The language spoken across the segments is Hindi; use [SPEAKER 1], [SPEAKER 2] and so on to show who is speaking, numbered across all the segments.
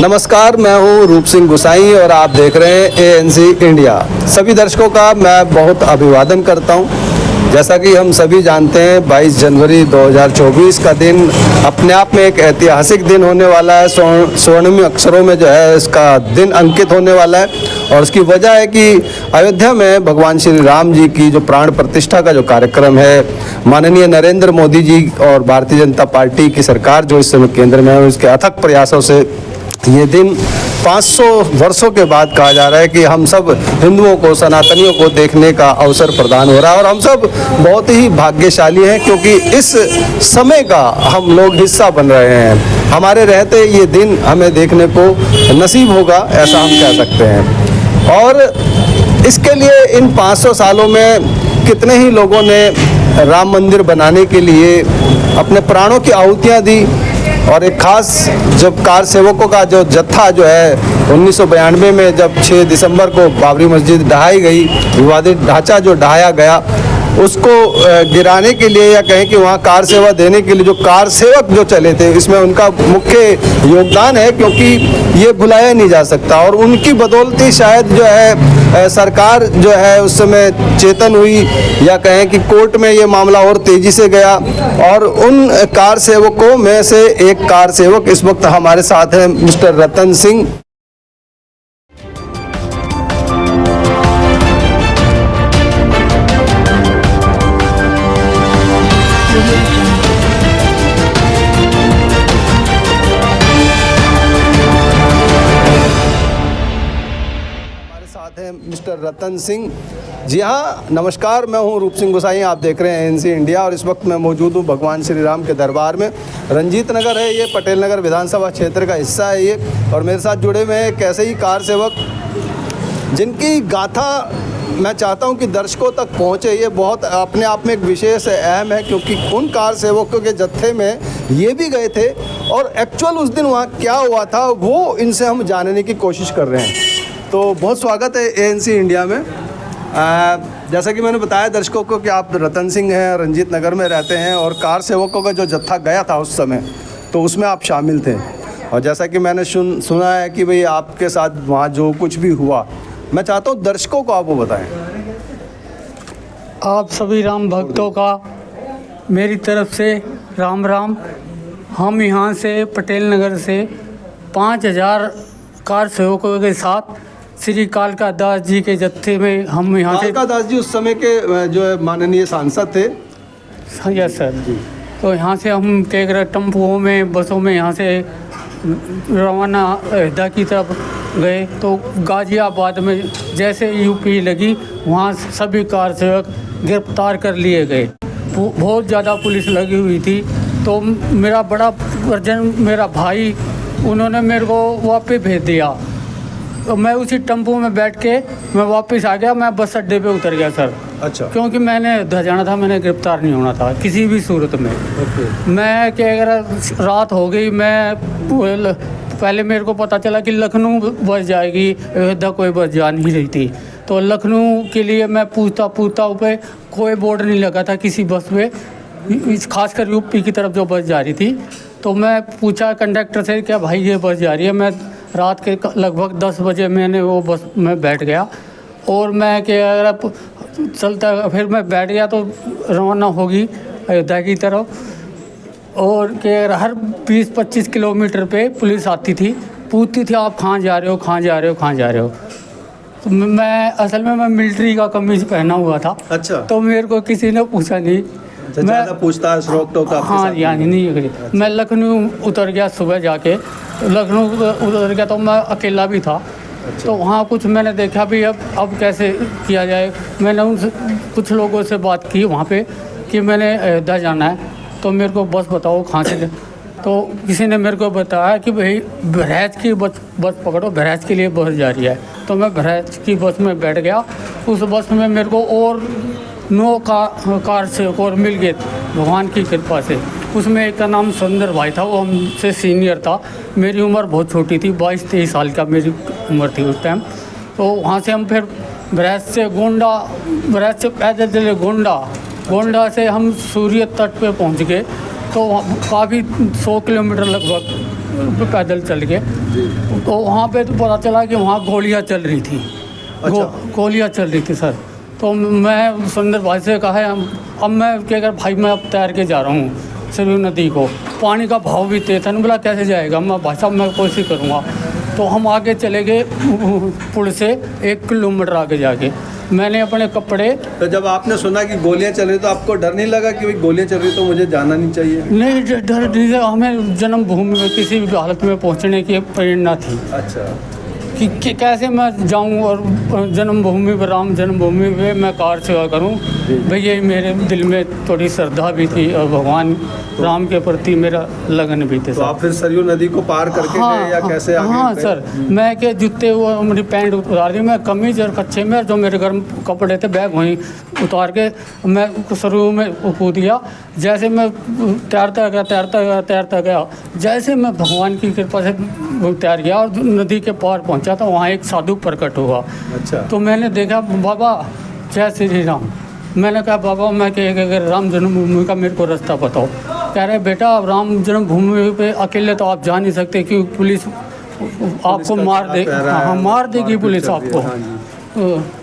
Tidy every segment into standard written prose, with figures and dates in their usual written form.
[SPEAKER 1] नमस्कार, मैं हूं रूप सिंह गुसाई और आप देख रहे हैं एएनसी इंडिया। सभी दर्शकों का मैं बहुत अभिवादन करता हूं। जैसा कि हम सभी जानते हैं 22 जनवरी 2024 का दिन अपने आप में एक ऐतिहासिक दिन होने वाला है। स्वर्णिम अक्षरों में जो है इसका दिन अंकित होने वाला है और उसकी वजह है कि अयोध्या में भगवान श्री राम जी की जो प्राण प्रतिष्ठा का जो कार्यक्रम है, माननीय नरेंद्र मोदी जी और भारतीय जनता पार्टी की सरकार जो इस समय केंद्र में है, उसके अथक प्रयासों से ये दिन 500 वर्षों के बाद कहा जा रहा है कि हम सब हिंदुओं को, सनातनियों को देखने का अवसर प्रदान हो रहा है और हम सब बहुत ही भाग्यशाली हैं क्योंकि इस समय का हम लोग हिस्सा बन रहे हैं। हमारे रहते ये दिन हमें देखने को नसीब होगा, ऐसा हम कह सकते हैं। और इसके लिए इन 500 सालों में कितने ही लोगों ने राम मंदिर बनाने के लिए अपने प्राणों की आहुतियाँ दी और एक खास जब कार सेवकों का जो जत्था जो है 1992 में जब 6 दिसंबर को बाबरी मस्जिद ढहाई गई, विवादित ढांचा जो ढहाया गया, उसको गिराने के लिए या कहें कि वहाँ कार सेवा देने के लिए जो कार सेवक जो चले थे, इसमें उनका मुख्य योगदान है क्योंकि ये भुलाया नहीं जा सकता। और उनकी बदौलती शायद जो है सरकार जो है उस समय चेतन हुई या कहें कि कोर्ट में ये मामला और तेज़ी से गया और उन कार सेवकों में से एक कार सेवक इस वक्त हमारे साथ हैं, मिस्टर रतन सिंह। मिस्टर रतन सिंह। जी हाँ, नमस्कार, मैं हूं रूप सिंह गुसाई, आप देख रहे हैं एएनसी इंडिया और इस वक्त मैं मौजूद हूं भगवान श्री राम के दरबार में। रंजीत नगर है ये, पटेल नगर विधानसभा क्षेत्र का हिस्सा है ये। और मेरे साथ जुड़े हुए हैं एक ऐसे ही कार सेवक जिनकी गाथा मैं चाहता हूं कि दर्शकों तक पहुंचे। ये बहुत अपने आप में एक विशेष अहम है क्योंकि उन कार सेवकों के जत्थे में ये भी गए थे और एक्चुअल उस दिन वहाँ क्या हुआ था वो इनसे हम जानने की कोशिश कर रहे हैं। तो बहुत स्वागत है एएनसी इंडिया में। जैसा कि मैंने बताया दर्शकों को कि आप रतन सिंह हैं, रंजीत नगर में रहते हैं और कार सेवकों का जो जत्था गया था उस समय, तो उसमें आप शामिल थे। और जैसा कि मैंने सुना है कि भाई आपके साथ वहाँ जो कुछ भी हुआ, मैं चाहता हूँ दर्शकों को आप वो बताएं।
[SPEAKER 2] आप सभी राम भक्तों का मेरी तरफ से राम राम। हम यहाँ से पटेल नगर से 5000 कार सेवकों के साथ श्री कालका दास जी के जत्थे में हम यहाँ से। कालका दास जी उस समय के जो है माननीय सांसद थे। यस सर जी। तो यहाँ से हम क्या टेम्पुओं में, बसों में यहाँ से रवाना अयोध्या की तरफ गए। तो गाजियाबाद में जैसे यूपी लगी, वहाँ सभी कार सेवक गिरफ्तार कर लिए गए। बहुत ज़्यादा पुलिस लगी हुई थी। तो मेरा बड़ा वर्जन, मेरा भाई, उन्होंने मेरे को वापस भेज दिया। तो मैं उसी टेम्पो में बैठ के मैं वापस आ गया। मैं बस अड्डे पे उतर गया सर। अच्छा। क्योंकि मैंने अयोध्या जाना था, मैंने गिरफ्तार नहीं होना था किसी भी सूरत में। मैं क्या, अगर रात हो गई, मैं पहले मेरे को पता चला कि लखनऊ बस जाएगी, अयोध्या कोई बस जा नहीं रही थी। तो लखनऊ के लिए मैं पूछता ऊपर कोई बोर्ड नहीं लगा था किसी बस में, खासकर यूपी की तरफ जो बस जा रही थी। तो मैं पूछा कंडक्टर से, क्या भाई ये बस जा रही है? मैं रात के लगभग 10 बजे मैंने वो बस में बैठ गया और मैं क्या चलता, फिर मैं बैठ गया तो रवाना होगी अयोध्या की तरफ। और क्या हर 20-25 किलोमीटर पे पुलिस आती थी, पूछती थी आप कहाँ जा रहे हो, कहाँ जा रहे हो, कहाँ जा रहे हो। तो मैं असल में मैं मिलिट्री का कमीज पहना हुआ था। अच्छा। तो मेरे को किसी ने पूछा नहीं। मैं पूछताछ रोक टोक? हाँ यानी नहीं करी। मैं लखनऊ उतर गया सुबह जाके, लखनऊ उतर गया तो मैं अकेला भी था। अच्छा। तो वहाँ कुछ मैंने देखा भी अब कैसे किया जाए। मैंने उनसे कुछ लोगों से बात की वहाँ पे कि मैंने अयोध्या जाना है, तो मेरे को बस बताओ कहाँ से। तो किसी ने मेरे को बताया कि भाई बहराइच की बस पकड़ो, बहराइच के लिए बस जा रही है। तो मैं बहराइच की बस में बैठ गया। उस बस में मेरे को और 9 कार सेवक और मिल गए भगवान की कृपा से। उसमें एक का नाम सुंदर भाई था, वो हमसे सीनियर था। मेरी उम्र बहुत छोटी थी, 22-23 साल का मेरी उम्र थी उस टाइम। तो वहाँ से हम फिर बहराइच से पैदल चले गोंडा से हम सूर्य तट पे पहुँच गए। तो काफ़ी 100 किलोमीटर लगभग पैदल चल के। तो वहाँ पे तो पता चला कि वहाँ गोलियाँ चल रही थी। गोलियाँ चल रही थी सर। तो मैं सुंदर भाई से कहा है अब मैं क्या कर भाई, मैं अब तैर के जा रहा हूँ सरयू नदी को, पानी का भाव भी तेज था। बोला कैसे जाएगा? मैं भाई साहब मैं कोशिश करूँगा। तो हम आगे चले गए पुल से 1 किलोमीटर आगे जाके मैंने अपने कपड़े।
[SPEAKER 1] तो जब आपने सुना कि गोलियां चल रही तो आपको डर नहीं लगा कि भाई गोलियां चल रही तो मुझे जाना नहीं चाहिए?
[SPEAKER 2] नहीं, डर नहीं, हमें जन्मभूमि में किसी भी हालत में पहुंचने की प्रेरणा थी।
[SPEAKER 1] अच्छा।
[SPEAKER 2] कि कैसे मैं जाऊं और जन्मभूमि पर, राम जन्मभूमि पे मैं कार सेवा करूं। भाई ये मेरे दिल में थोड़ी श्रद्धा भी थी और भगवान राम के प्रति मेरा लगन भी थे।
[SPEAKER 1] तो आप फिर सरयू नदी को पार करके गए या कैसे आगे?
[SPEAKER 2] हाँ सर, मैं के जूते हुए मेरी पैंट उतार दी, मैं कमीज और कच्चे में जो मेरे गर्म कपड़े थे बैग वहीं उतार के मैं सरयू में कूद दिया। जैसे मैं तैरता गया जैसे मैं भगवान की कृपा से तैर गया और नदी के पार पहुंचा तो वहाँ एक साधु प्रकट हुआ।
[SPEAKER 1] अच्छा।
[SPEAKER 2] तो मैंने देखा, बाबा जय श्री राम। मैंने कहा बाबा मैं अगर राम जन्मभूमि का मेरे को रास्ता बताओ। कह रहे बेटा राम जन्मभूमि पे अकेले तो आप जा नहीं सकते क्योंकि पुलिस आपको मार देगी पुलिस आपको।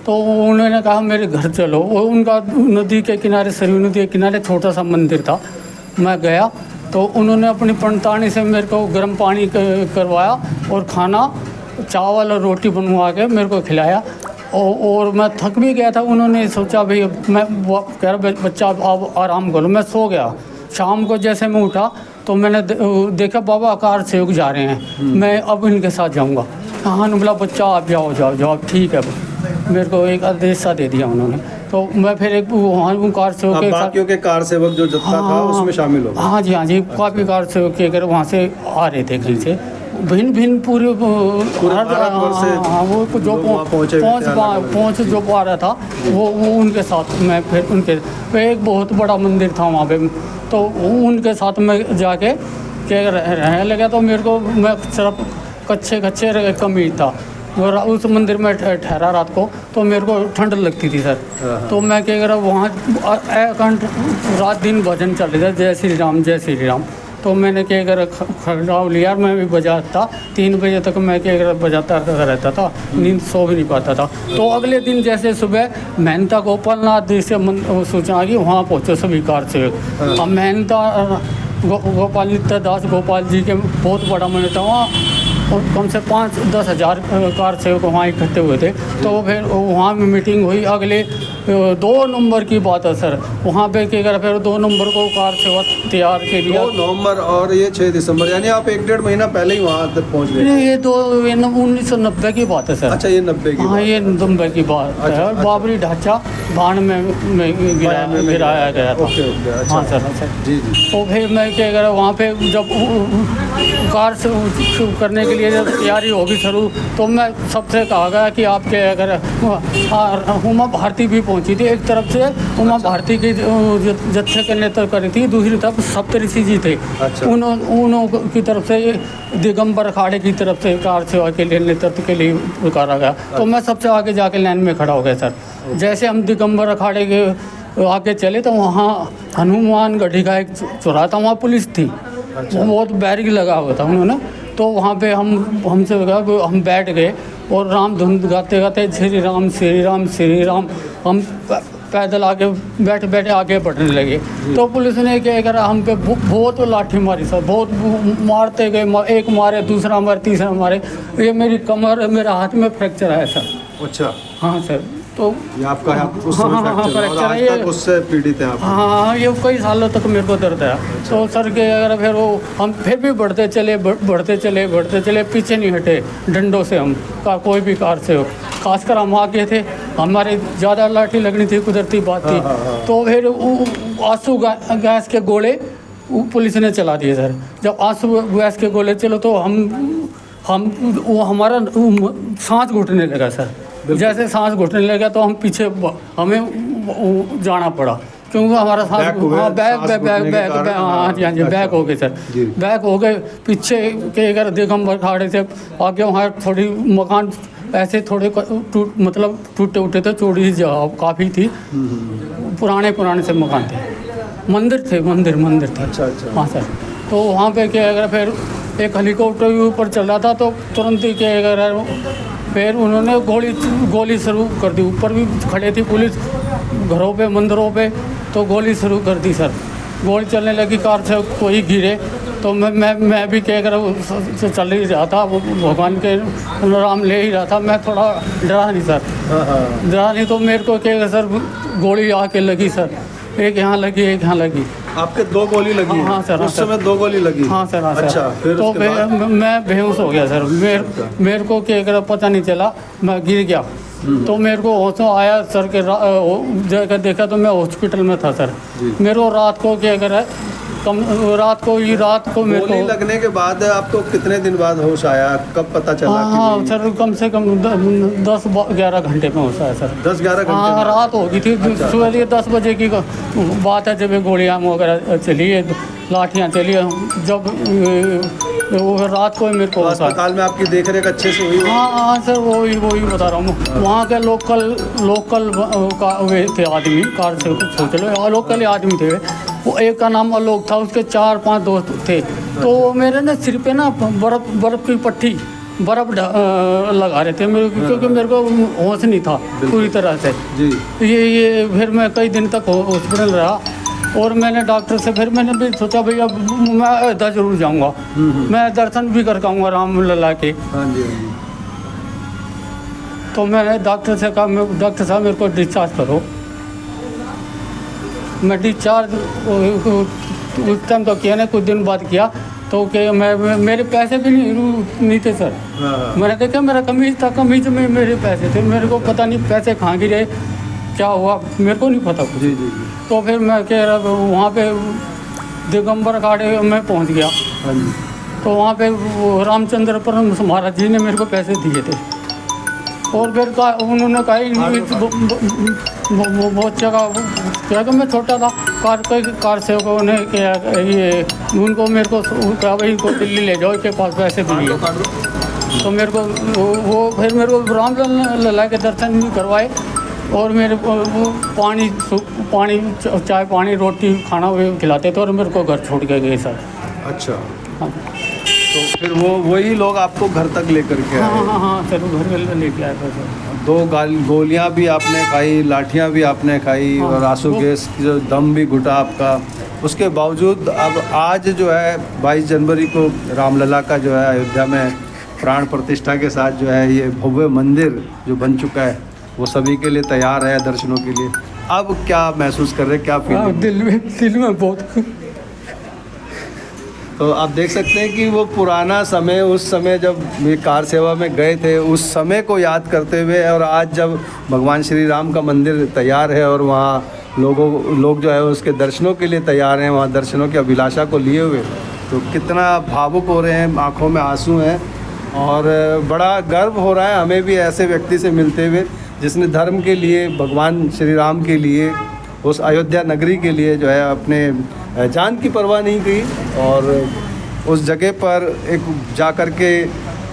[SPEAKER 2] तो उन्होंने कहा मेरे घर चलो। वो उनका नदी के किनारे, सरयू नदी के किनारे छोटा सा मंदिर था। मैं गया तो उन्होंने अपनी पंडितानी से मेरे को गर्म पानी करवाया और खाना, चावल और रोटी बनवा के मेरे को खिलाया। और मैं थक भी गया था। उन्होंने सोचा भाई मैं कह रहा बच्चा आप आराम करो। मैं सो गया। शाम को जैसे मैं उठा तो मैंने देखा बाबा कार सेवक जा रहे हैं, मैं अब इनके साथ जाऊंगा। हाँ बोला बच्चा आप जाओ ठीक है। मेरे को एक आदेश सा दे दिया उन्होंने। तो मैं फिर एक वहाँ कार सेवक के साथ,
[SPEAKER 1] बाकियों के कार सेवक जो जत्था था उसमें शामिल हो गए?
[SPEAKER 2] हाँ जी, काफ़ी कार सेवक के अगर वहाँ से आ रहे थे कहीं से भिन्न पूरे
[SPEAKER 1] भारतवर्ष से।
[SPEAKER 2] हाँ, वो जो पहुँच जो पा रहा था वो उनके साथ मैं फिर उनके एक बहुत बड़ा मंदिर था वहाँ पे। तो उनके साथ मैं जाके क्या रहने लगा। तो मेरे को मैं सिर्फ कच्चे कमीज था और उस मंदिर में ठहरा रात को। तो मेरे को ठंड लगती थी सर। तो मैं क्या करा वहाँ रात दिन भजन चल रहा था, जय श्री राम जय श्री राम। तो मैंने क्या करा खड़ाव लिया, मैं भी बजाता 3 बजे तक मैं क्या करा बजाता रहता था, नींद सो भी नहीं पाता था। तो अगले दिन जैसे सुबह मेहनता गोपालनाथ जी से सूचना आ गई वहाँ पहुँचो सभी कार सेवक। अब मेहनता गोपालिता दास गोपाल जी के बहुत बड़ा मंदिर था वहाँ और कम से 5-10 हज़ार कार सेवक वहाँ इकट्ठे हुए थे। तो फिर वहाँ में मीटिंग हुई। अगले 2 नवंबर की बात है सर। वहाँ पे क्या करा फिर 2 नवंबर को कार सेवा तैयार के लिए
[SPEAKER 1] 2 नवंबर और ये 6 दिसंबर, यानी आप 1-1.5 महीना पहले ही वहाँ तक पहुँच गए?
[SPEAKER 2] नहीं, ये 1990 की बात है सर।
[SPEAKER 1] अच्छा, ये 90 की?
[SPEAKER 2] हाँ, ये 90 की बात है। और बाबरी ढांचा बाढ़ में गिराया गया था। हाँ सर।
[SPEAKER 1] जी।
[SPEAKER 2] तो फिर मैं क्या करा वहाँ पे जब कार से करने के लिए जब तैयारी होगी शुरू तो मैं सबसे कहा गया कि आप क्या अगर उमा भारती भी पहुंची थी। एक तरफ से उमा भारती की जत्थे के नेतृत्व करी थी, दूसरी तरफ सप्तऋषि जी थे।
[SPEAKER 1] अच्छा।
[SPEAKER 2] उन्हों की तरफ से दिगंबर अखाड़े की तरफ से कार सेवा के लिए नेतृत्व के लिए उतारा गया। तो मैं सबसे आगे जाके लाइन में खड़ा हो गया सर। जैसे हम दिगंबर अखाड़े के आगे चले तो वहाँ हनुमान गढ़ी का एक चौराहा था, वहाँ पुलिस थी। बहुत बैरिक लगा हुआ था उन्होंने। तो वहाँ पे हमसे हम बैठ गए और राम धुन गाते गाते श्री राम श्री राम श्री राम हम पैदल आगे बैठे आगे बढ़ने लगे। तो पुलिस ने क्या करा हम पे बहुत लाठी मारी सर, बहुत मारते गए। एक मारे, दूसरा मारे, तीसरा मारे। ये मेरी कमर, मेरे हाथ में फ्रैक्चर आया सर।
[SPEAKER 1] अच्छा।
[SPEAKER 2] हाँ सर। तो
[SPEAKER 1] ये आपका उस समय फ्रैक्चर है और आज तक उससे पीड़ित हैं आप?
[SPEAKER 2] हाँ, ये कई सालों तक मेरे को दर्द है। तो सर के अगर फिर वो हम फिर भी बढ़ते चले, पीछे नहीं हटे डंडों से। हम कोई भी कार से हो, खासकर हम आगे थे, हमारे ज़्यादा लाठी लगनी थी, कुदरती बात थी। तो फिर आंसू गैस के गोले पुलिस ने चला दिए सर। जब आंसू गैस के गोले चलो तो हम वो हमारा सांस घुटने लगा सर। जैसे सांस घुटने लगा तो हम पीछे हमें जाना पड़ा क्योंकि हमारा सांस बैक हो गए सर। बैक हो गए पीछे के अगर दिगंबर अखाड़े से आगे वहाँ थोड़ी मकान ऐसे थोड़े मतलब टूटे उठे थे, चौड़ी सी जगह काफ़ी थी, पुराने से मकान थे, मंदिर थे।
[SPEAKER 1] अच्छा।
[SPEAKER 2] हाँ सर। तो वहाँ पे क्या अगर फिर एक हेलीकॉप्टर भी ऊपर चल रहा था, तो तुरंत ही क्या अगर फिर उन्होंने गोली शुरू कर दी। ऊपर भी खड़े थी पुलिस, घरों पे मंदिरों पे, तो गोली शुरू कर दी सर। गोली चलने लगी, कार से कोई गिरे, तो मैं भी क्या कर चल ही रहा था, वो भगवान के नाम ले ही रहा था। मैं थोड़ा डरा नहीं सर, डरा नहीं, तो मेरे को क्या सर गोली आके लगी सर, एक यहाँ लगी एक यहाँ लगी।
[SPEAKER 1] आपके 2 गोली लगी?
[SPEAKER 2] हाँ सर,
[SPEAKER 1] उस समय 2 गोली लगी?
[SPEAKER 2] हाँ सर, हाँ सर।
[SPEAKER 1] अच्छा, फिर
[SPEAKER 2] तो
[SPEAKER 1] उसके बाद?
[SPEAKER 2] मैं बेहोश हो गया सर। मेरे को क्या कर पता नहीं चला, मैं गिर गया। तो मेरे को होश आया सर के जाकर देखा तो मैं हॉस्पिटल में था सर। मेरे को रात को क्या कर रात को मेरे
[SPEAKER 1] गोली
[SPEAKER 2] को
[SPEAKER 1] लगने के बाद आपको कितने दिन बाद होश आया? कब पता चला?
[SPEAKER 2] हाँ सर, कम से कम 10-11 घंटे में होता है सर।
[SPEAKER 1] 10-11 घंटे?
[SPEAKER 2] हाँ, रात हो गई थी। सुबह के 10 बजे की बात है, जब ये गोलियाँ वगैरह चली है, लाठियाँ चली है, जब वो रात को मेरे को
[SPEAKER 1] तो अस्पताल में आपकी देखरेख अच्छे से हुई?
[SPEAKER 2] हाँ सर, वही बता रहा हूँ। वहाँ के लोकल का वे थे आदमी, कार से सोच लो, लोकल आदमी थे। वो एक का नाम आलोक था, उसके 4-5 दोस्त थे। तो मेरे ना सिर पे ना बर्फ़ की पट्टी लगा रहे थे मेरे, क्योंकि मेरे को होश नहीं था पूरी तरह से
[SPEAKER 1] जी।
[SPEAKER 2] ये फिर मैं कई दिन तक हॉस्पिटल रहा, और मैंने डॉक्टर से फिर मैंने भी सोचा भैया मैं अयोध्या जरूर जाऊँगा, मैं दर्शन भी कर पाऊँगा राम लला के।
[SPEAKER 1] हाँ जी, हाँ जी।
[SPEAKER 2] तो मैंने डॉक्टर से कहा, डॉक्टर साहब मेरे को डिस्चार्ज करो। मैं डिस्चार्ज उस टाइम तो किया नहीं, कुछ दिन बाद किया। तो क्या मेरे पैसे भी नहीं थे सर। मैंने देखा मेरा कमीज था, कमीज में मेरे पैसे थे, मेरे को पता नहीं पैसे कहाँ गिरे, क्या हुआ मेरे को नहीं पता कुछ।
[SPEAKER 1] जी जी।
[SPEAKER 2] तो फिर मैं कह रहा वहाँ पे दिगंबर अखाड़े में पहुँच गया।
[SPEAKER 1] हाँ जी।
[SPEAKER 2] तो वहाँ पे वो रामचंद्र परमहंस महाराज जी ने मेरे को पैसे दिए थे, और फिर उन्होंने कहा बहुत जगह क्या कि मैं छोटा था, कार सेवकों ने क्या ये उनको मेरे को कहा भाई इनको दिल्ली ले जाओ, इसके पास पैसे भी लिए। तो मेरे को वो फिर मेरे को राम लला के दर्शन भी करवाए, और मेरे को वो पानी चाय पानी रोटी खाना वो खिलाते थे, और मेरे को घर छोड़ के गए सर।
[SPEAKER 1] अच्छा।
[SPEAKER 2] हाँ
[SPEAKER 1] तो फिर वही लोग आपको घर तक लेकर के आए?
[SPEAKER 2] हाँ सर, घर लेके आए थे सर।
[SPEAKER 1] 2 गोलियां भी आपने खाई, लाठियां भी आपने खाई, और आंसू गैस की जो दम भी घुटा आपका, उसके बावजूद अब आज जो है 22 जनवरी को रामलला का जो है अयोध्या में प्राण प्रतिष्ठा के साथ जो है ये भव्य मंदिर जो बन चुका है, वो सभी के लिए तैयार है दर्शनों के लिए। अब क्या महसूस कर रहे हैं, क्या फीलिंग?
[SPEAKER 2] दिल में बहुत।
[SPEAKER 1] तो आप देख सकते हैं कि वो पुराना समय, उस समय जब ये कार सेवा में गए थे, उस समय को याद करते हुए, और आज जब भगवान श्री राम का मंदिर तैयार है और वहाँ लोग जो है उसके दर्शनों के लिए तैयार हैं, वहाँ दर्शनों की अभिलाषा को लिए हुए, तो कितना भावुक हो रहे हैं, आँखों में आंसू हैं, और बड़ा गर्व हो रहा है हमें भी ऐसे व्यक्ति से मिलते हुए जिसने धर्म के लिए, भगवान श्री राम के लिए, उस अयोध्या नगरी के लिए जो है अपने जान की परवाह नहीं की, और उस जगह पर एक जा कर के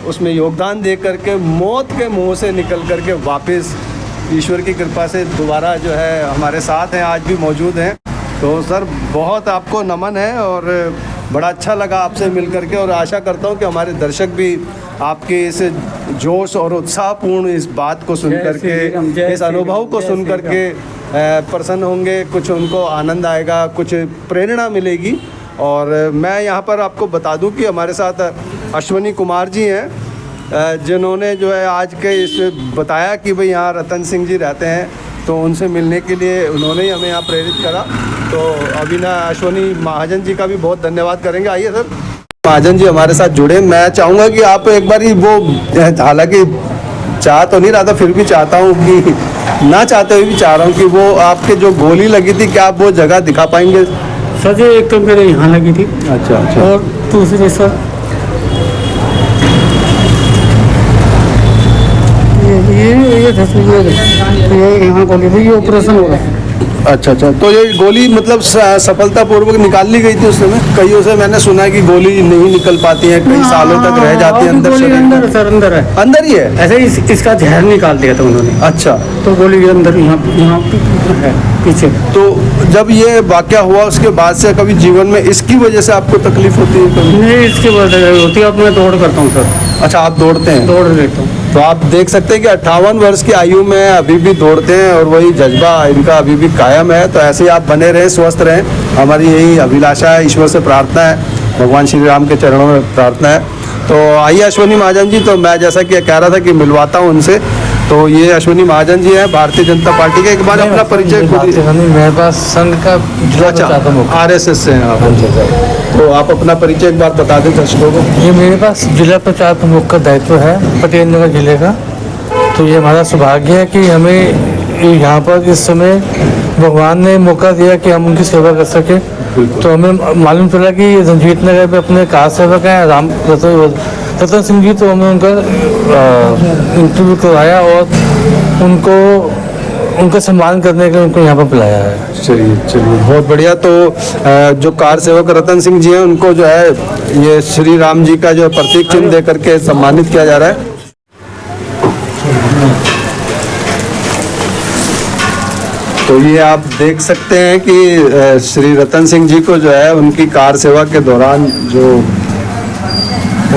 [SPEAKER 1] उसमें योगदान दे करके मौत के मुंह से निकल कर के वापस ईश्वर की कृपा से दोबारा जो है हमारे साथ हैं, आज भी मौजूद हैं। तो सर बहुत आपको नमन है, और बड़ा अच्छा लगा आपसे मिल करके, और आशा करता हूं कि हमारे दर्शक भी आपके इस जोश और उत्साहपूर्ण इस बात को सुन करके, इस अनुभव को सुन करके प्रसन्न होंगे, कुछ उनको आनंद आएगा, कुछ प्रेरणा मिलेगी। और मैं यहाँ पर आपको बता दूं कि हमारे साथ अश्वनी कुमार जी हैं, जिन्होंने जो है आज के इस बताया कि भाई यहाँ रतन सिंह जी रहते हैं, तो उनसे मिलने के लिए उन्होंने ही हमें यहाँ प्रेरित करा। तो अभी ना अश्वनी महाजन जी का भी बहुत धन्यवाद करेंगे। आइए सर। महाजन जी हमारे साथ जुड़े, मैं चाहूँगा कि आप एक बार ही वो, हालांकि चाह तो नहीं रहा था, फिर भी चाहता हूँ कि ना चाहते हुए भी चाह रहा हूँ कि वो आपके जो गोली लगी थी, क्या आप वो जगह दिखा पाएंगे?
[SPEAKER 2] सर जी एक तो मेरे यहाँ लगी थी।
[SPEAKER 1] अच्छा अच्छा।
[SPEAKER 2] और दूसरी सर ये यहाँ गोली थी, ये ऑपरेशन हो रहा।
[SPEAKER 1] अच्छा अच्छा। तो ये गोली मतलब सफलतापूर्वक निकाल ली गई थी उस समय? कईयों से मैंने सुना है कि गोली नहीं निकल पाती है, कई सालों तक रह जाती है अंदर शरीर में।
[SPEAKER 2] अंदर सर, अंदर है,
[SPEAKER 1] अंदर ही है।
[SPEAKER 2] ऐसे ही इसका जहर निकाल दिया था उन्होंने।
[SPEAKER 1] अच्छा।
[SPEAKER 2] तो गोली अंदर यहाँ है। पीछे।
[SPEAKER 1] तो जब ये वाकया हुआ उसके बाद से कभी जीवन में इसकी वजह से आपको तकलीफ होती है कभी?
[SPEAKER 2] नहीं, इसके बाद होती है। अब मैं दौड़ करता हूँ सर,
[SPEAKER 1] अच्छा, आप दौड़ते हैं?
[SPEAKER 2] दौड़ लेता हूँ।
[SPEAKER 1] तो आप देख सकते हैं कि 58 वर्ष की आयु में अभी भी दौड़ते हैं और वही जज्बा इनका अभी भी कायम है। तो ऐसे ही आप बने रहें, स्वस्थ रहें, हमारी यही अभिलाषा है, ईश्वर से प्रार्थना है, भगवान श्री राम के चरणों में प्रार्थना है। तो आइए अश्वनी महाजन जी, तो मैं जैसा कि कह रहा था कि मिलवाता हूँ उनसे। तो ये अश्वनी महाजन जी हैं भारतीय जनता पार्टी के। एक बार अपना परिचय खुद ही।
[SPEAKER 3] मेरे पास संघ का
[SPEAKER 1] अच्छा, RSS से हैं आप? तो आप अपना परिचय एक बार बता दें दर्शकों को।
[SPEAKER 3] ये मेरे पास जिला प्रचार प्रमुख का दायित्व है पटेल नगर जिले का। तो ये हमारा सौभाग्य है कि हमें यहाँ पर इस समय भगवान ने मौका दिया कि हम उनकी सेवा कर सकें। तो हमें मालूम चला कि रंजीत नगर में अपने कार सेवक हैं रतन सिंह जी। तो हमने उनका इंटरव्यू करवाया और उनका सम्मान करने के लिए उनको यहाँ पर बुलाया है।
[SPEAKER 1] चलिए बहुत बढ़िया। तो जो कार सेवक रतन सिंह जी हैं उनको जो है ये श्री राम जी का जो प्रतीक चिन्ह दे करके सम्मानित किया जा रहा है। तो ये आप देख सकते हैं कि श्री रतन सिंह जी को जो है उनकी कार सेवा के दौरान जो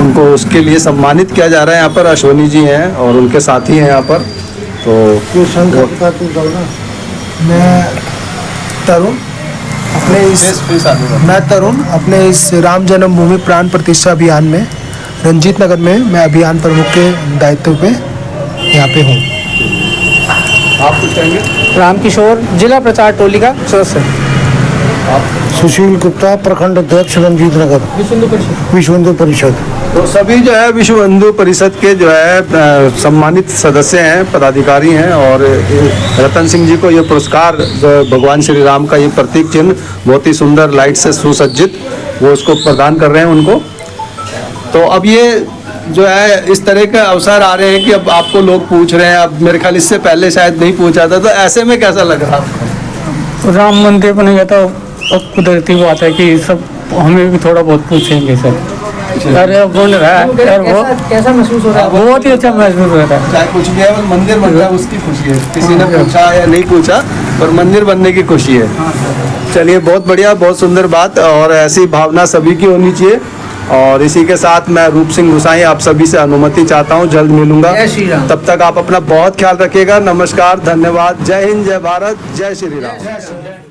[SPEAKER 1] उनको उसके लिए सम्मानित किया जा रहा है। यहाँ पर अश्वनी जी हैं और उनके साथी हैं यहाँ पर। तो
[SPEAKER 4] मैं तरुण अपने इस राम जन्मभूमि प्राण प्रतिष्ठा अभियान में रंजीत नगर में मैं अभियान प्रमुख के दायित्व पे यहाँ पे हूँ।
[SPEAKER 1] आप कुछ कहेंगे?
[SPEAKER 5] रामकिशोर, जिला प्रचार टोली का सदस्य।
[SPEAKER 4] सुशील गुप्ता, प्रखंड अध्यक्ष रंजीत नगर, विश्व हिंदू परिषद।
[SPEAKER 1] तो सभी जो है विश्व हिंदू परिषद के जो है सम्मानित सदस्य हैं, पदाधिकारी हैं। और रतन सिंह जी को ये पुरस्कार जो भगवान श्री राम का ये प्रतीक चिन्ह बहुत ही सुंदर लाइट से सुसज्जित वो उसको प्रदान कर रहे हैं उनको। तो अब ये जो है इस तरह के अवसर आ रहे हैं कि अब आपको लोग पूछ रहे हैं। अब मेरे ख्याल इससे पहले शायद नहीं पूछा था, तो ऐसे में कैसा लग रहा आपको?
[SPEAKER 2] राम मंदिर बनेगा तो अब कुदरती बात है कि सब हमें भी थोड़ा बहुत पूछेंगे सर। अरे बन रहा है यार, वो
[SPEAKER 5] कैसा महसूस हो रहा है?
[SPEAKER 2] बहुत ही अच्छा महसूस हो रहा है।
[SPEAKER 1] चाहे कुछ भी है, और मंदिर बन रहा है उसकी खुशी है। किसी ने पूछा या नहीं पूछा, पर मंदिर बनने की खुशी है। चलिए बहुत बढ़िया, बहुत सुंदर बात। और ऐसी भावना सभी की होनी चाहिए। और इसी के साथ मैं रूप सिंह गुसाई आप सभी से अनुमति चाहता हूं, जल्द मिलूंगा।
[SPEAKER 5] जय श्री राम।
[SPEAKER 1] तब तक आप अपना बहुत ख्याल रखिएगा। नमस्कार, धन्यवाद, जय हिंद, जय भारत, जय श्री राम।